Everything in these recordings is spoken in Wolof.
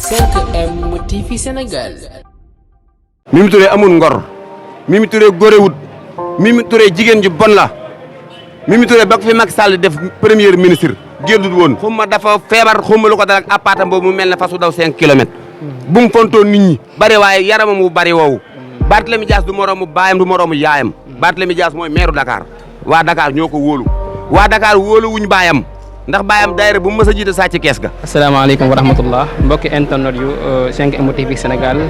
5M TV Sénégal. Mimi Touré amul ngor, Mimi Touré góorewut, Mimi Touré jigéen ju bon la. Mimi Touré ba ko fi Macky Sall def premier ministre génnut woon. xuma dafa feebar xuma lu ko dal ak appartement boobu mu mel ne fasu daw 5 kilomètres. bu mu fontoon nit ñi. bari waaye yaramam wu bari woowu. Barthélémy Dias du moroomu baayam du moroomu yaayam. Barthélémy Dias mooy maire Dakar. waa Dakar ñoo ko wóolu. waa Dakar wóolu wuñ baayam. ndax baayam daayira bu mu mës a jiite sàcc kees ga. asalaamaaleykum wa rahmatullah mbokki internet yu 5M TV Sénégal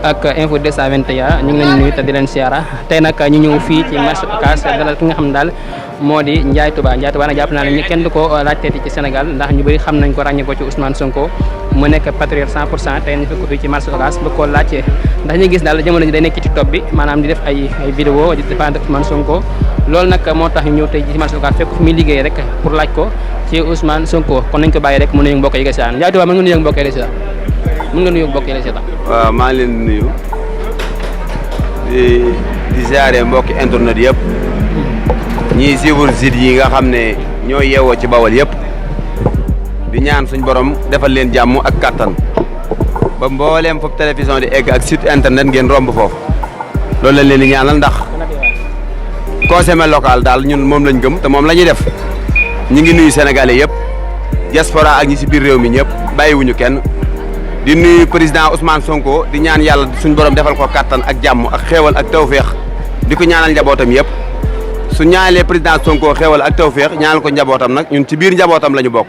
ak info 221 ñu ngi leen nuyu te di leen siyaara tey nag ñu ñëw fii ci marché Ocass dalal ki nga xam ne daal moo di Ndiaye Touba nag jàpp naa ne kenn du ko laajteeti ci Sénégal ndax ñu bëri xam nañ ko ràññee ko ci Ousmane Sonko mu nekk patriote 100% tey ñu fekk ko fii ci marché Ocass ba koo laajte ndax ñu gis daal jamono ji day nekk ci TikTok bi maanaam di def ay vidéo di défendre Ousmane Sonko loolu nag moo tax ñu ñëw tey ci marché Ocass fekk fi muy liggéey rek pour laaj ko ci Ousmane Sonko kon nañ ko bàyyi rek mu nuyu mbokk yi nga seetaan Ndiaye Touba mën nga nuyu mbokk yi nga seetaan mën nga nuyu mbokk yi nga seetaan. waaw maa ngi leen di nuyu di ziare mbokki internet yëpp ñiy suivre site yi nga xam ne ñoo yeewoo ci Bawol yëpp di ñaan suñ borom defal leen jàmm ak kattan ba mbooleem foofu télévision di egg ak site internet ngeen romb foofu loolu lañ leen di ñaanal ndax consommé local daal ñun moom lañ gëm te moom la ñuy def ñu ngi nuyu sénégalais yëpp diaspora ak ñi si biir réew mi ñëpp bàyyiwuñu kenn di nuyu président Ousmane Sonko di ñaan yàlla suñ borom defal ko kattan ak jàmm ak xéewal ak tawféex di ko ñaanal njabootam yëpp su ñaanalee président Sonko xéewal ak tawféex ñaanal ko njabootam nag ñun ci biir njabootam la ñu bokk.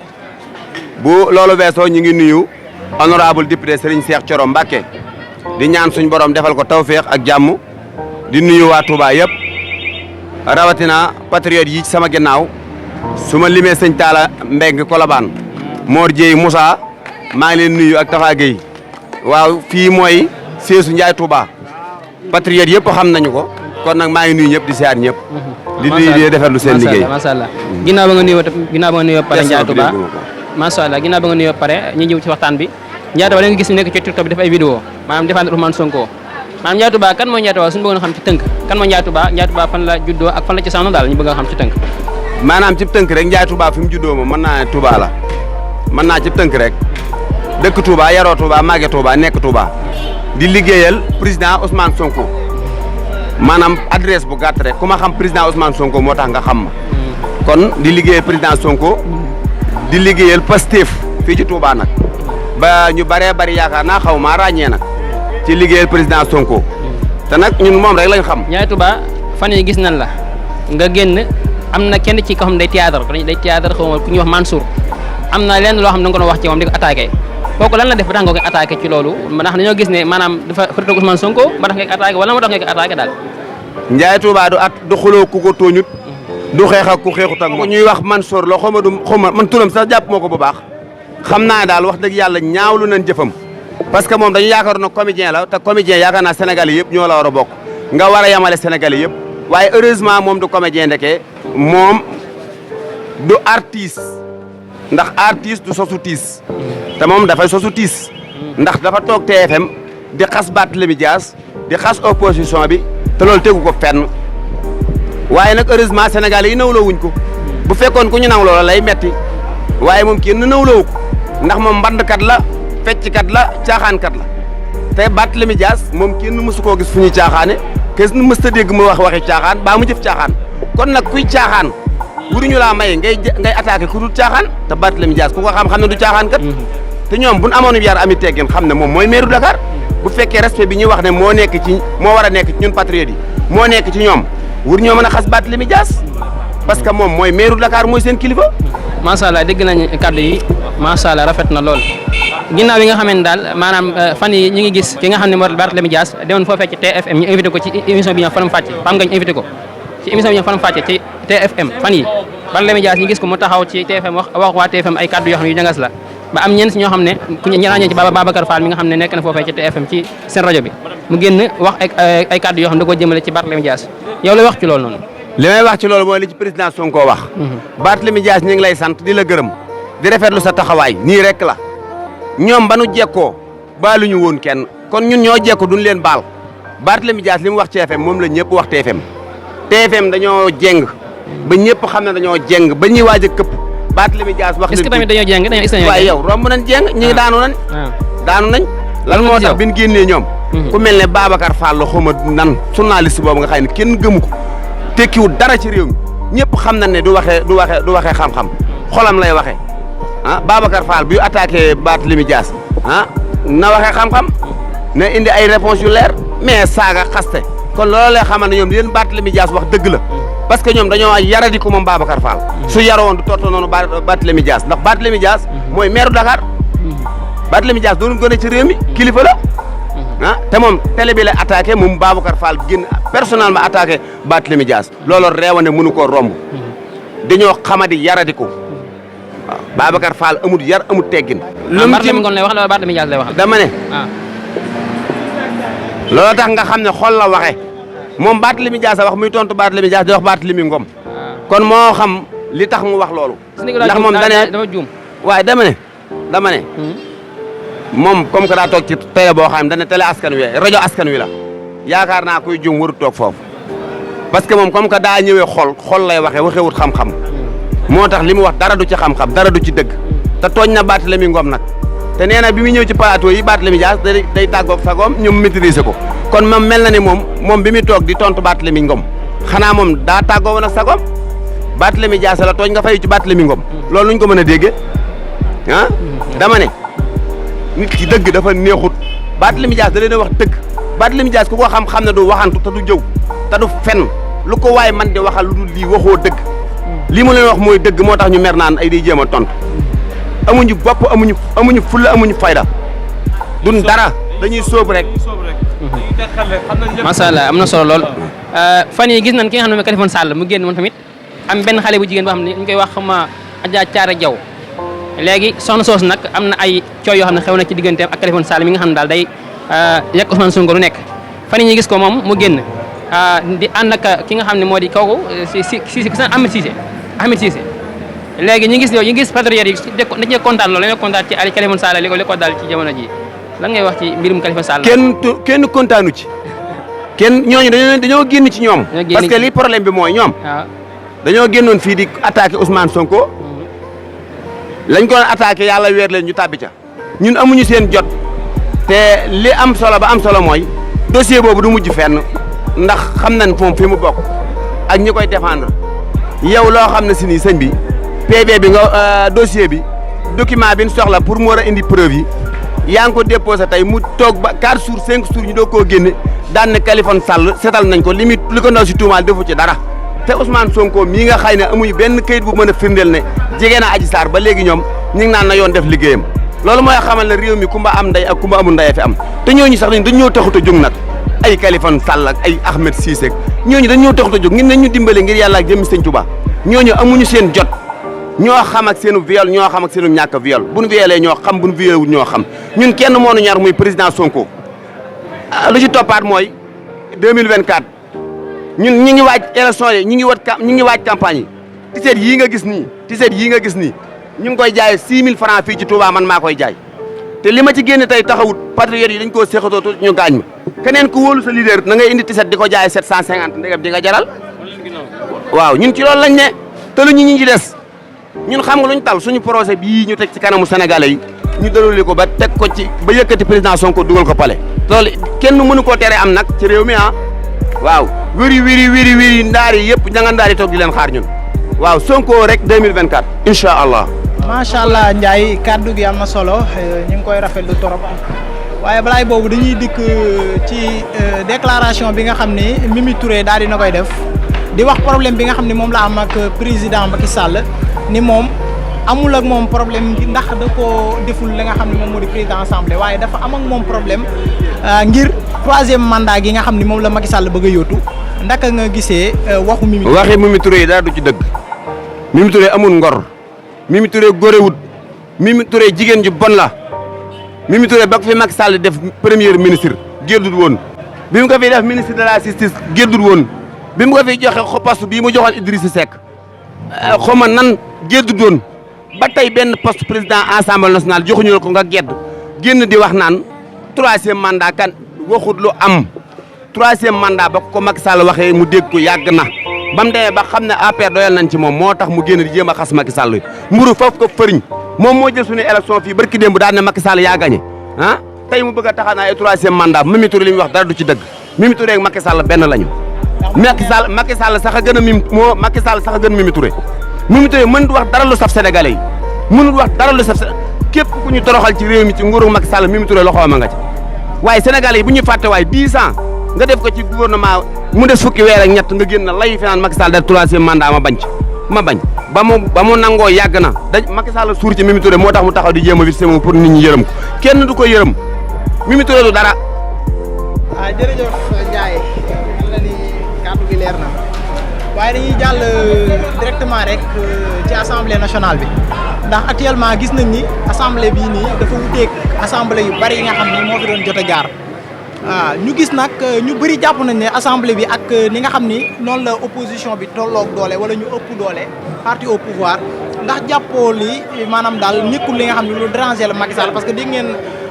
bu loolu weesoo ñu ngi nuyu honorable député Serigne Cheikh Thioro Mbacké di ñaan suñ borom defal ko tawféex ak jàmm di nuyu waa Touba yëpp rawatina patriote yi ci sama ginnaaw su ma limee sëñ Talla Mbeng Kolobaan Mor Dieye Moussa maa ngi leen nuyu ak Tafa Gueye waaw fii mooy seesu Ndiaye Touba patriote yëpp xam nañu ko kon nag maa ngi nuyu ñëpp di siyaar ñëpp. di nuyu di defarlu seen liggéey. macha allah ginnaaw ba nga nuyoo pare Ndiaye Touba macha allah ginnaaw ba nga nuyoo pare ñu ñëw ci waxtaan bi Ndiaye Touba da nga gis nekk ci TikTok bi def ay vidéo maanaam défendre Ousmane Sonko maanaam Ndiaye Touba kan mooy Ndiaye Touba suñu bëggoon a xam ci tënk kan mooy Ndiaye Touba fan la juddoo ak fan la ci saanu daal ñu bëgg a xam ci tënk. maanaam ci tënk rek Ndiaye Touba fi mu juddoo moom mën naa ne Touba la mën naa ci tënk rek dëkk Touba yaroo Touba màgge Touba nekk Touba di liggéeyal président Ousmane Sonko maanaam adresse bu gàtt rek ku ma xam président Ousmane Sonko moo tax nga xam ma kon di liggéeyal président Sonko di liggéeyal Pastef fii ci Touba nag ba ñu baree bari yaakaar naa xaw maa ràññee nag ci liggéeyal président Sonko te nag ñun moom rek lañ xam. Ndiaye Touba fan yi gis nañ la nga génn am na kenn ci ko xam day théâtre xaw ma ku ñuy wax Mansour am na lenn loo xam ne da nga ko wax ci moom di ko attaqué kooku lan la def ba tax nga koy attaqué ci loolu ndax dañoo gis ne maanaam dafa fërëtoo Ousmane Sonko ba tax nga koy attaqué wala moo tax nga koy attaqué daal. Ndiaye Touba du xuloo ku ko tooñut du xeex ak ku xeexut ak moom ñuy wax Mansour la xaw ma man turam sax jàpp moo ko bu baax xam naa daal wax dëgg yàlla ñaawlu nañ jëfam parce que moom dañu yaakaar na comédien la te comédien yaakaar naa Sénégalais yëpp ñoo la war a bokk nga war a yamale Sénégalais yëpp waaye heureusement moom du comédien ndeke moom du artiste ndax artiste du sosu tiis te moom dafay sosu tiis ndax dafa toog TFM di xas Barthélémy Dias di xas opposition bi te loolu tegu ko fenn waaye nag heureusement Sénégalais yi nawloo wuñ ko bu fekkoon ku ñu naw loola lay metti waaye moom kenn nawloowu ko ndax moom mbandkat la fecckat la caaxaankat la te Barthélémy Dias moom kenn mësu koo gis fu ñuy caaxaane kenn mës ta dégg mu wax waxi caaxaan baa mu jëf caaxaan kon nag kuy caaxaan wuruñu laa may ngay attaqué ku dul caaxaan te Barthélémy Dias ku ko xam ne du caaxaan kat te ñoom buñ amoon yar ami teggin xam ne moom mooy maire Dakar bu fekkee respect bi ñuy wax ne moo war a nekk ci ñun patriotes yi moo nekk ci ñoom wur ñoo mën a xas Barthélémy Dias parce que moom mooy maire Dakar mooy seen kilifa. macha allah dégg nañ kàddu yi macha allah rafet na lool ginnaaw bi nga xam ne daal maanaam fan yi ñu ngi gis ki nga xam ne moo Barthélémy Dias demoon foofee ci TFM ñu invité ko ci émission bi ñu faram fàcce Pam nga ñu invité ko ci émission bi ñu faram fàcce ci TFM fan yi Barthélémy Dias ñu gis ko mu taxaw ci TFM wax waa TFM ay kàddu yoo xam ne yu ñangas la ba am ñenn si ñoo xam ne ku ñu ràññee ci Babacar Fall mi nga xam ne nekk na foofee ci TFM ci seen rajo bi mu génn wax ay kàddu yoo xam ne da koo jëmale ci Barthélémy Dias yow la wax ci loolu noonu. li may wax ci loolu mooy li ci président Sonko wax. Barthélémy Dias ñu ngi lay sant di la gërëm di rafetlu sa taxawaay nii rek la ñoom ba nu jekkoo baaluñu woon kenn kon ñun ñoo jekko duñ leen baal Barthélémy Dias li mu wax ci TFM moom la ñëpp wax TFM dañoo jeng ba ñëpp xam ne dañoo jeng ba ñuy waaj a këpp Barthélémy Dias wax. est-ce que tamit dañoo jeng waaye yow romb nañ jeng ñi daanu nañ daanu nañ. lan moo tax bi ñu génnee ñoom. ku mel ne Babacar Fall la xaw ma nan journaliste boobu nga xam ne kenn gëmu ko tekkiwul dara ci réew mi ñëpp xam nañ ne du waxee xam-xam xolam lay waxee ah Babacar Fall bi attaqué Barthélémy Dias ah na waxee xam-xam na indi ay réponses yu leer mais saaga xaste kon loolu lay xamal ne ñoom leen Barthélémy Dias wax dëgg la parce que ñoom dañoo yaradi ko moom Babacar Fall su yaroon du tottoo noonu Barthélémy Dias ndax Barthélémy Dias mooy maire Dakar Barthélémy Dias doonu gën a ci réew mi kilifa la ah te moom télé bi la attaqué moom Babacar Fall génn personnellement attaqué Barthélémy Dias loolu reewane mënu koo romb dañoo xamadi yaradi ko waaw Babacar Fall amul yar amul teggin. lu mu ci Barthélémy lay wax la Barthélémy Dias lay wax. dama ne. loolu tax nga xam ne xol la waxe moom Barthélémy Dias a wax muy tontu Barthélémy Dias di wax Barthélémy Ngom. kon moo xam li tax mu wax loolu. ndax moom dama juum waaye dama ne. moom comme que daa toog ci télé boo xam ne dañ ne télé askan wi rajo askan wi la yaakaar naa kuy jum warut toog foofu parce que moom comme que daa ñëwee xol lay waxewut xam-xam moo tax li mu wax dara du ci xam-xam dara du ci dëgg te tooñ na Barthélémy Ngom nag te nee na bi mu ñëw ci plateau yi Barthélémy Dias day tàggoog sagoom ñoom maîtriser ko kon moom mel na ni moom bi muy toog di tontu Barthélémy Ngom xanaa moom daa tàggoo woon ak sagoom Barthélémy Dias la tooñ nga fayu ci Barthélémy Ngom loolu nuñ ko mën a déggee ah dama ne nit ki dëgg dafa neexut Barthélémy Dias da leen a wax dëgg Barthélémy Dias ku ko xam ne du waxantu te du jëw te du fen lu ko waay man di waxal lu dul lii waxoo dëgg lii mu leen wax mooy dëgg moo tax ñu mer naan ay day jéem a tontu amuñu bopp amuñu fulla amuñu fayda duñ dara dañuy sóob rek. macha allah am na solo lool fan yi gis nañ ki nga xam ne mooy Khalifa Sall mu génn moom tamit am benn xale bu jigéen boo xam ne ñu koy wax ma Adja Thiara Diaw léegi soxna soos nag am na ay coow yoo xam ne xew na ci digganteem ak Khalifa Sall mi nga xam ne daal day yàq Ousmane Sonko lu nekk fan yi ñu gis ko moom mu génn di ànd ak ki nga xam ne moo di kooku Ahmed Cissé léegi ñu gis patriote yi dañ cee kontaan loolu dañoo kontaan ci Ali Khalifa Sall li ko daal ci jamono ji lan ngay wax ci mbirum Khalifa Sall. kenn kontaanu ci kenn ñooñu dañoo génn ci ñoom. parce que li problème bi mooy ñoom. dañoo génnoon fii di attaqué Ousmane Sonko. lañ ko attaqué yàlla weer leen ñu tàbbi ca ñun amuñu seen jot te li am solo ba am solo mooy dossier boobu du mujj fenn ndax xam nañ moom fi mu bokk ak ñi koy défendre yow loo xam ne si nii sëñ bi PV bi nga dossier bi document bi ñu soxla pour mu war a indi preuve yi yaa ngi ko déposé tey mu toog ba 4 jours 5 jours ñu doog koo génne daan ne Khalifa Sall setal nañ ko li ko ndaw si tuumaal defu ci dara te Ousmane Sonko mii nga xëy ne amuñu benn kayit bu mën a firndeel ne jege na Adji Sarr ba léegi ñoom ñu ngi naan na yoon def liggéeyam loolu mooy xamal ne réew mi kumba am ndey ak kumba amul ndey fi am te ñooñu sax dañ ñoo taxut a jóg nag ay Khalifa Sall ak ay Ahmed Cissé ñooñu dañ ñoo taxut a jóg ngir nañ ñu dimbale ngir yàlla ak jëmmi Sëñ Tuubaa ñooñu amuñu seen jot ñoo xam ak seenu viol ñoo xam ak seenu ñàkk viol buñ violee ñoo xam buñ violé wul ñoo xam ñun kenn moo nu ñor muy président Sonko lu ci toppaat mooy 2024 ñun ñi ngi waaj élection yi ñi ngi waaj campagne yi tiset yii nga gis nii ñu ngi koy jaay 6000 francs fii ci Touba man maa koy jaay te li ma ci génn tey taxawut patriotes yi dañ koo séxatoo ñu gaañ ma keneen ku wóolu sa leader na ngay indi tiset di ko jaay 750 ndegam di nga jaral waaw ñun ci loolu lañ ne te lu ñu ci des ñun xam nga luñ tal suñu projet bii ñu teg ci kanamu sénégalais yi ñu déroulé ko ba teg ko ci ba yëkkati président Sonko dugal ko palais loolu kenn mënu koo tere am nag ci réew mi waaw wiri ndaar yi yëpp ña nga ndaar yi toog di leen xaar ñun waaw Sonko rek 2024 incha allah. macha allah Ndiaye kaddu gi am na solo ñu ngi koy rafetlu torop waaye balaay boobu dañuy dikk ci déclaration bi nga xam ni Mimi Touré daal dina koy def di wax problème bi nga xam ni moom la am ak président Macky Sall ni moom amul ak moom problème ndax da koo deful li nga xam ne moom moo di président assemblée waaye dafa am ak moom problème ngir 3e mandat gi nga xam ni moom la Macky Sall bëgg a yóotu ndaka nga gisee waxu Mimi Touré. waxi Mimi Touré yi dara du ci dëgg Mimi Touré amul ngor Mimi Touré góorewut Mimi Touré jigéen ju bon la Mimi Touré ba ko fi Macky Sall def premier ministre géddul woon bi mu ko fi def ministre de la justice géddul woon bi mu ko fi joxe poste bii mu joxoon Idrissa Seck xaw ma nan géddul woon ba tey benn poste président assemblée nationale joxuñu la ko nga gedd génn di wax naan 3e mandat kan waxut lu am 3e mandat ba ko Macky Sall waxee mu dégg ko yàgg na ba mu demee ba xam ne APR doyal nañ ci moom moo tax mu génn di jéem a xas Macky Sall mburu foofu ko fëriñ moom moo jël suñu élection fii barki démb daan ne Macky Sall yaa gagné ah tey mu bëgg a taxaw naa ay 3e mandat Mimi Touré li muy wax dara du ci dëgg Mimi Touré ak Macky Sall benn lañu. Macky Sall sax a gën a Macky Sall sax a gën Mimi Touré mënut wax dara lu saf sénégalais yi mënut wax dara lu saf képp ku ñu toroxal ci réew mi ci nguuru Macky Sall Mimi Touré loxooma nga ci waaye sénégalais yi bu ñu fàtte waaye 10 ans nga def ko ci gouvernement mu des fukki weer ak ñett nga génn lay fi naan Macky Sall def 3e mandat ma bañ ba mu nangoo yàgg na Macky Sall suur ci Mimi Touré moo tax mu taxaw di jéem a visité moom pour nit ñi yërëm ko kenn du ko yërëm Mimi Touré du dara. jërëjëf Ndiaye mel na ni kàddu gi leer na waaye dañuy jàll directement rek ci assemblée nationale bi ndax actuellement gis nañ ni assemblée bii nii dafa wuteeg assemblée yu bari yi nga xam ni moo fi doon jot a jaar ñu gis nag ñu bëri jàpp nañ ne assemblée bi ak ni nga xam ni noonu la opposition bi tolloog doole wala ñu ëpp doole parti au pouvoir ndax jàppoo li maanaam daal nekkul li nga xam ne lu déranger la Macky Sall parce que dégg ngeen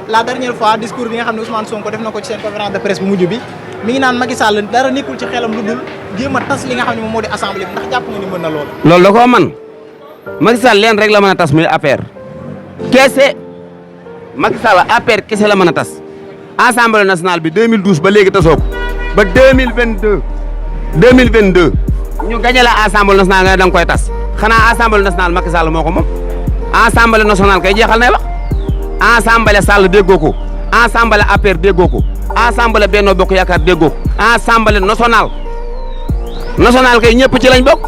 la dernière fois discours bi nga xam ne Ousmane Sonko def na ko ci seen conférence de presse bu mujj bi mi ngi naan Macky Sall dara nekkul ci xelam lu dul jéem a tas li nga xam ne moom moo di assemblée bi ndax jàpp nga ni mën na loolu. loolu da koo man Macky Sall leen rek la mën a tas muy APR kese Macky Sall APR kese la mën a tas assemblée nationale bi 2012 ba léegi tasoo ko ba 2022 ñu gagné la assemblée nationale nga da nga koy tas xanaa assemblée nationale Macky Sall moo ko moom assemblée nationale kay jeexal nay wax assemblée Sall déggoo ko assemblée APR déggoo ko assemblée Benno Bokk Yaakaar déggoo ko assemblée nationale kay ñëpp ci lañ bokk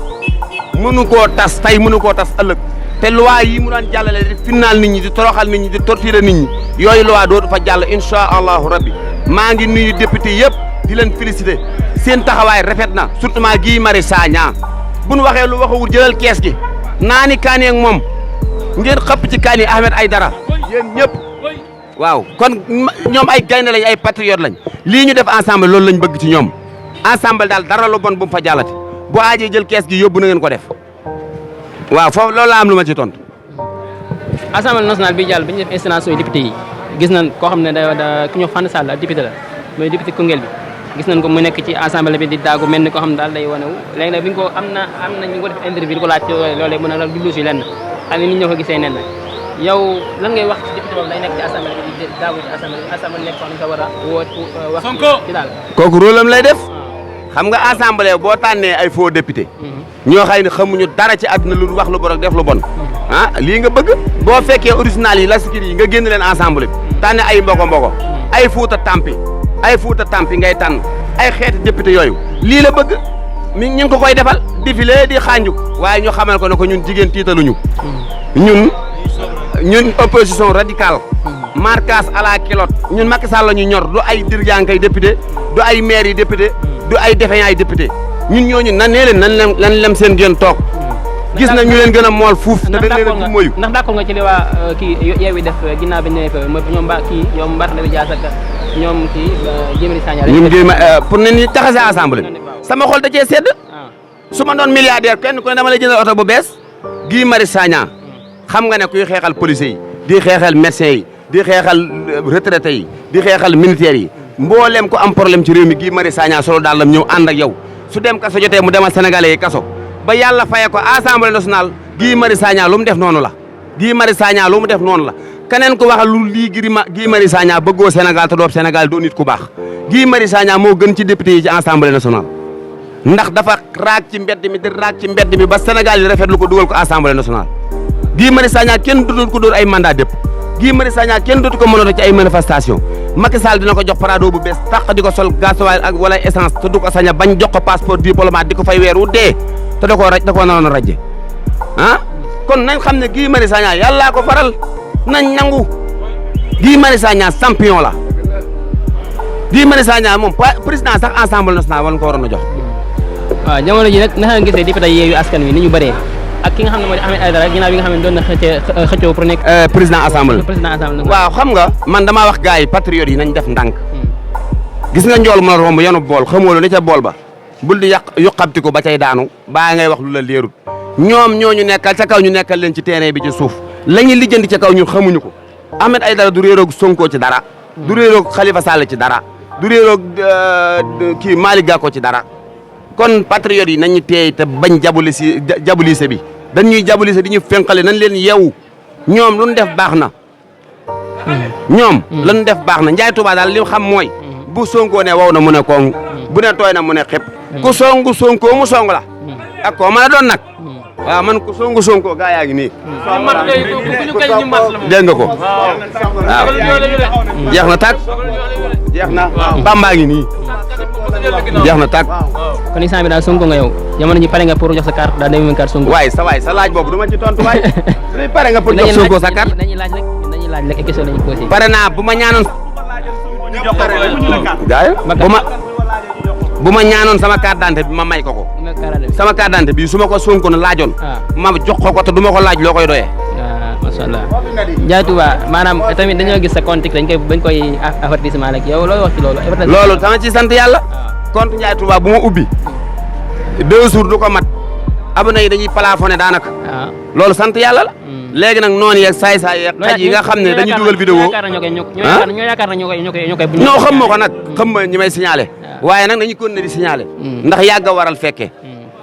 mënu koo tas tey mënu koo tas ëllëg te loi yi mu daan jàllale di finnaal nit ñi di toroxal nit ñi di torturer nit ñi yooyu loi dootu fa jàll incha allahu rabbi maa ngi nuyu député yëpp di leen féliciter seen taxawaay rafet na surtout maa Guy Marius Sagna bu nu waxee lu waxawul jëlal kees gi naani kaani ak moom ngeen xëpp ci kaani Ahmed Aïdara yéen ñëpp waaw kon ñoom ay gaynde lañ ay patriote lañ lii ñu def ensemble loolu lañ bëgg ci ñoom ensemble daal dara lu bon bu mu fa jàllati bu aajee jël kees gi yóbbu na ngeen ko def waaw foofu loolu laa am lu ma ci tontu. assemblée nationale bi jàll bi ñu def installation député yi gis nañ koo xam ne da ki ñu Fane Sall député la mooy député Koungheul bi gis nañ ko mu nekk ci assemblée bi di daagu mel ni koo xam ne daal day wane wu léegi nag bi ñu ko am na ñu ko def interview di ko laaj loolee mën a la jublu si lenn xam ne nit ñoo ko gisee nen yow lan ngay wax ci député boobu day nekk ci assemblée bi di daagu ci assemblée nekk xam nga war a woo wax ci daal kooku rôle am lay def xam nga assemblée boo tànnee ay faux député ñoo xëy ne xamuñu dara ci àdduna lu wax lu bon ak def lu bon lii nga bëgg boo fekkee original yi lasikir yi nga génn leen assemblée bi tànne ay mbogo ay fuuta tampi ngay tànn ay xeeti député yooyu lii la bëgg ñu ngi ko koy defal défilé di xaanju waaye ñu xamal ko ne ko ñun jigéen tiitaluñu ñun opposition radicale marquage à la culotte ñun Macky Sall la ñu ñor du ay diriyànkay député du ay maire yi député du ay defeñaay ay député ñun ñooñu nan nee leen nan lem seen gën toog gis na ñu leen gën a mool fuuf te dañ leen a moyu ndax d'accord nga ci li waa kii Yewwi def ginnaaw bi ñu ne ñoom ñoom Barthélémy Dias ak ñoom kii Guy Marius Sagna ñun pour ne ni taxase assemblée sama xol da cee sedd su ma doon milliardaire kenn ku ne dama lay jëndal oto bu bees Guy Marius Sagna xam nga ne kuy xeexal policiers yi di xeexal médecins yi di xeexal retraités yi di xeexal militaires yi mboolem ko am problème ci réew mi Guy Marius Sagna solo daal lam ñëw ànd ak yow su dem kaso jotee mu demal sénégalais yi kaso ba yàlla faye ko assemblée nationale Guy Marius Sagna lu mu def noonu la Guy Marius Sagna lu mu def noonu la keneen ko waxal lu lii Guy Marius Sagna bëggoo Sénégal te doob Sénégal doo nit ku baax Guy Marius Sagna moo gën ci député yi ci assemblée nationale ndax dafa raag ci mbedd mi di raag ci mbedd mi ba Sénégal yi rafetlu ko dugal ko assemblée nationale Guy Marius Sagna kenn dootu ko dóor ay mandat dépp Guy Marius Sagna kenn dootu ko mënoon ci ay manifestation Macky Sall dina ko jox parado bu bees tax di ko sol gasoil ak wala essence te du ko saña bañ jox ko passeport diplomate di ko fay weer wu dee te da koo naroon a rajje kon nañ xam ne Guy Marius Sagna yàllaa ko faral nañ nangu Guy Marius Sagna champion la Guy Marius Sagna moom président sax assemblée nationale war ko waroon a jox. waaw jamono ji nag naka nga gisee député Yewwi Askan Wi ni ñu bëree ak ki nga xam ne moo di Ahmed Aïdara ginnaaw bi nga xam ne doon na xëccoo pour nekk président assemblée waaw xam nga man damaa wax gars yi patriotes yi nañ def ndànk gis nga njool mën a romb yanu bool xamoo lu ca bool ba bul di yuqamti ko ba cay daanu baa ngay wax lu la leerut ñoom ñooñu nekkal ca kaw ñu nekkal leen ci terrain bi ci suuf la ñuy lijjanti ca kaw ñun xamuñu ko Ahmed Aïdara du réeroog Sonko ci dara du réeroog Khalifa Sall ci dara du réeroog kii Malick Gakou ci dara kon patriotes yi nañu teey te bañ jabulise bi dañuy jabulise di ñu fenqale nañ leen yeewu ñoom lu ñu def baax na ñoom lañu def baax na Ndiaye Touba daal li xam mooy bu Sonko ne wow na mu ne koŋ bu ne tooy na mu ne xëpp ku songu Sonko mu song la ak koo mën a doon nag waaw man ku songu Sonko gaa yaa ngi nii dégg nga ko waaw jeex na tàkk jeex na Bamba ngi nii jeex na tàkk kon instant bi daal Sonko nga yow jamono ji pare nga pour jox sa carte daal 2024 Sonko waay sa laaj boobu du ma ci tontu waay pare nga pour jox Sonko sa carte dañuy laaj rek question lañu posé pare naa bu ma ñaanoon gaay bu ma ñaanoon sama carte d'identité bi ma may ko sama carte d'identité bi su ma ko Sonko na laajoon ma jox ko te du ma ko laaj loo koy doyee macha allah Ndiaye Touba maanaam tamit dañoo gis sa compte dañ koy avertissement rek yow looy wax ci loolu dama ci sant yàlla compte Ndiaye Touba bu ma ubbi 2 jours du ko mat abonné yi dañuy plafonné daanaka loolu sant yàlla la léegi nag noonu yeeg saay-saay yeeg xaj yi nga xam ne dañuy dugal vidéo ñoo yaakaar na ñoo koy non xam ma ko nag xam ma ñi may signalé waaye nag nañu continuer di signalé ndax yàgg a waral fekke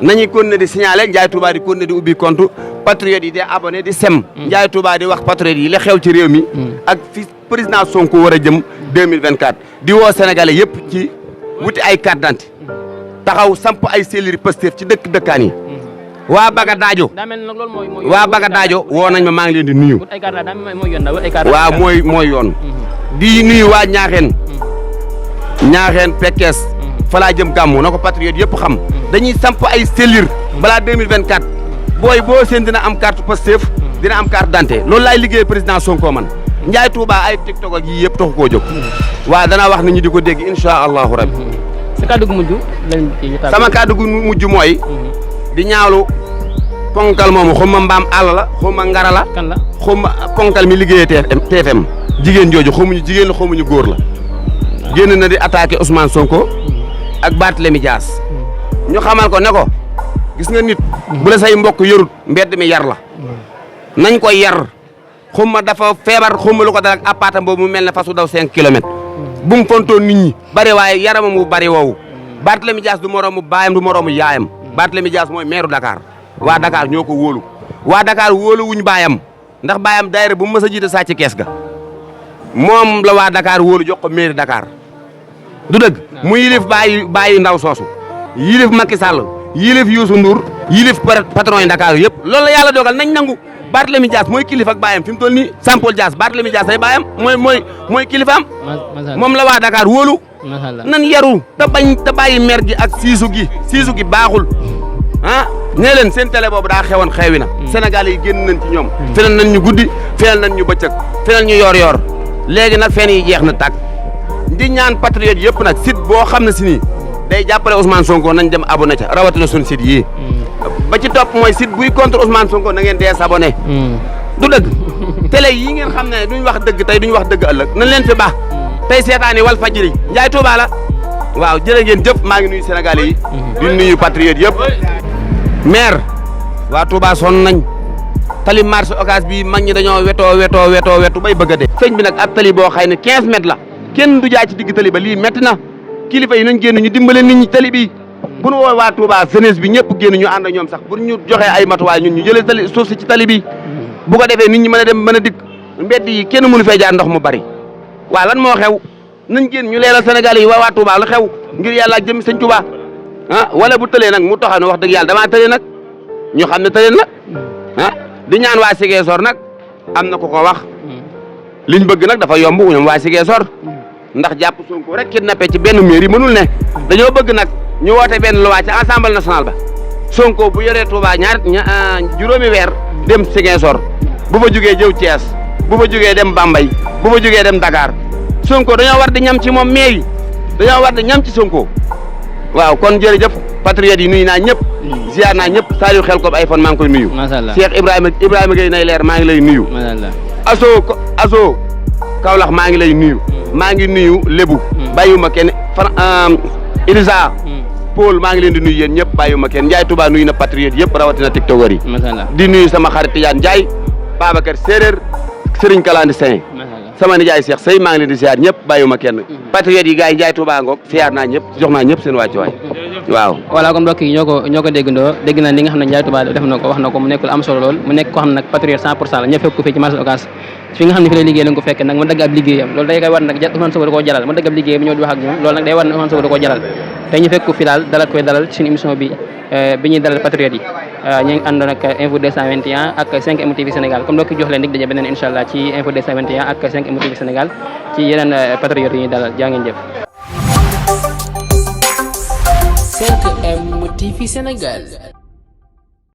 nañuy continuer di signalé Ndiaye Touba di continuer di ubbi compte patriote yi di abonné di sem Ndiaye Touba di wax patriote yi la xew ci réew mi ak fi président Sonko war a jëm 2024 di woo sénégalais yëpp ci wuti ay carte d'identité taxaw samp ay cellules Pastef ci dëkkaan yi waa Baga Daajo woo nañ ma maa ngi leen di nuyu waaw mooy yoon di nuyu waa ñaaxeen Pekes fa laa jëm gàmmu na ko patriote yëpp xam dañuy samp ay cellules balaa 2024 booy boo seen dina am carte Pastef dina am carte d'identité loolu laay liggéey président Sonko man Ndiaye Touba ay TikTok ak yii yëpp taxu koo jóg waaw danaa wax nit ñi di ko dégg incha allahu rabbi sa kàddu gu mujj sama kàddu gu mujj mooy di ñaawlu ponkal moomu xuma mbaam àll la xuma ngara la kan la xuma ponkal mi liggéeyee TFM jigéen jooju xamuñu jigéen la xamuñu góor la génn na di attaqué Ousmane Sonko ak Barthélémy Dias ñu xamal ko ne ko gis nga nit bu la say mbokk yarut mbedd mi yar la nañ ko yar xuma dafa feebar xuma lu ko dal ak appatam boobu mu mel ne fasu daw 5 kilomètres bu mu fontoon nit ñi bari waaye yaramam mu bari woowu Barthélémy Dias du moroomu baayam du moroomu yaayam Barthélémy Dias mooy maire Dakar waa Dakar ñoo ko wóolu waa Dakar wóolu wuñ baayam ndax baayam daayira bu mu mës a jiite sàcc kees ga moom la waa Dakar wóolu jox ko maire Dakar du dëgg mu yilif bàyyi ndaw soosu yilif Macky Sall yilif Youssou Ndour yilif patron yi Dakar yëpp loolu la yàlla dogal nañ nangu Barthélémy Dias mooy kilifa ak baayam fi mu toll nii Sampol Dias Barthélémy Dias ay baayam mooy kilifaam moom la waa Dakar wóolu nan yaru te bàyyi mer gi ak siisu gi baaxul nee leen seen télé boobu daa xewoon xewi na Sénégal yi génn nañ ci ñoom fenal nañ ñu guddi fenal nañ ñu bëccëg fenal ñu yor léegi nag fen yi jeex na tàkk di ñaan patriote yëpp nag site boo xam ne si nii day jàppale Ousmane Sonko nañ dem abonné ca rawatina suñu site yii ba ci topp mooy site buy contre Ousmane Sonko na ngeen désabonné du dëgg télé yi ngeen xam ne duñ wax dëgg tey duñ wax dëgg ëllëg nañ leen fi baax tey seetaani Walf Fadjri Ndiaye Touba la waaw jërë ngeen jëf maa ngi nuyu Sénégalais yi di nuyu patriote yëpp maire waa Touba sonn nañ tali marché Ocass bi mag ñi dañoo wetu bay bëgg a dee sëñ bi nag ab tali boo xëy ne 15 mètres la kenn du jaay ci digg tali ba lii métti na kilifa yi nañ génn ñu dimbale nit ñi tali bi bu nu woo waa Touba jeunesse bi ñëpp génn ñu ànd ak ñoom sax bu ñu joxee ay matuwaay ñun ñu jëlee tali suuf si ci tali bi bu ko defee nit ñi mën a dem mën a dikk mbedd yi kenn mënu fee jaar ndox mu bari waaw lan moo xew nañ génn ñu leeral Sénégal yi waa Touba lu xew ngir yàlla ak jëm sëñ Touba wala bu tëlee nag mu taxaw ne wax dëgg yàlla damaa tëlee nag ñu xam ne tëlee nag di ñaan waa Ziguinchor nag am na ko wax liñ bëgg nag dafa yomb ñoom waa Ziguinchor ndax jàpp Sonko rek kidnappé ci benn mairie mënul ne dañoo bëgg nag ñu woote benn loi ci assemblée nationale ba Sonko bu yoree Touba juróomi weer dem Ziguinchor bu fa jógee jëw Thiès bu fa jógee dem Bambey bu fa jógee dem Dakar Sonko dañoo war di ñam ci moom mairie dañoo war di ñam ci Sonko waaw kon jërëjëf patriote yi nuyu naa ñëpp ziar naa ñëpp Saliou xel ko ay fan maa ngi koy nuyu Cheikh Ibrahima Gueye nay leer maa ngi lay nuyu aso Kaolack maa ngi lay nuyu maa ngi nuyu Lébu bàyyiwuma kenn Ilisa Paul maa ngi leen di nuyu yéen ñëpp bàyyiwuma kenn Ndiaye Touba nuyu na patriote yëpp rawatina tiktokeur yi di nuyu sama xarit Tidiane Ndiaye Babacar Séeréer Serigne Kalandi Sène sama nijaay Cheikh Sey maa ngi leen di ziar ñëpp bàyyiwuma kenn patriote yi gars yi Ndiaye Touba ngoog ziar naa ñëpp jox naa ñëpp seen wàccuwaay waaw voilà kon mbokk yi ñoo ko déggandoo dégg na li nga xam ne Ndiaye Touba def na ko wax na ko mu nekk lu am solo lool mu nekk koo xam ne nag patriote 100% la ñëpp fekk ko fii ci marché Ocass fi nga xam ne fi lay liggéey la nga ko fekk nag mu dagg ab liggéeyam loolu day koy war nag Ousmane Sonko da koo jaral mu dagg ab liggéeyam ñëw di wax ak ñoom loolu nag day war ne Ousmane Sonko da koo jaral te ñu fekk ko fi daal dalal koy dalal ci suñu émission bi ñuy dalal patriote yi ñu ngi àndoon ak Info 221 ak 5M TV Sénégal comme donc jox leen dig daje beneen incha allah ci Info 221 ak 5M TV Sénégal ci yeneen patriote yi ñuy dalal jaa ngeen jëf. 5M TV Sénégal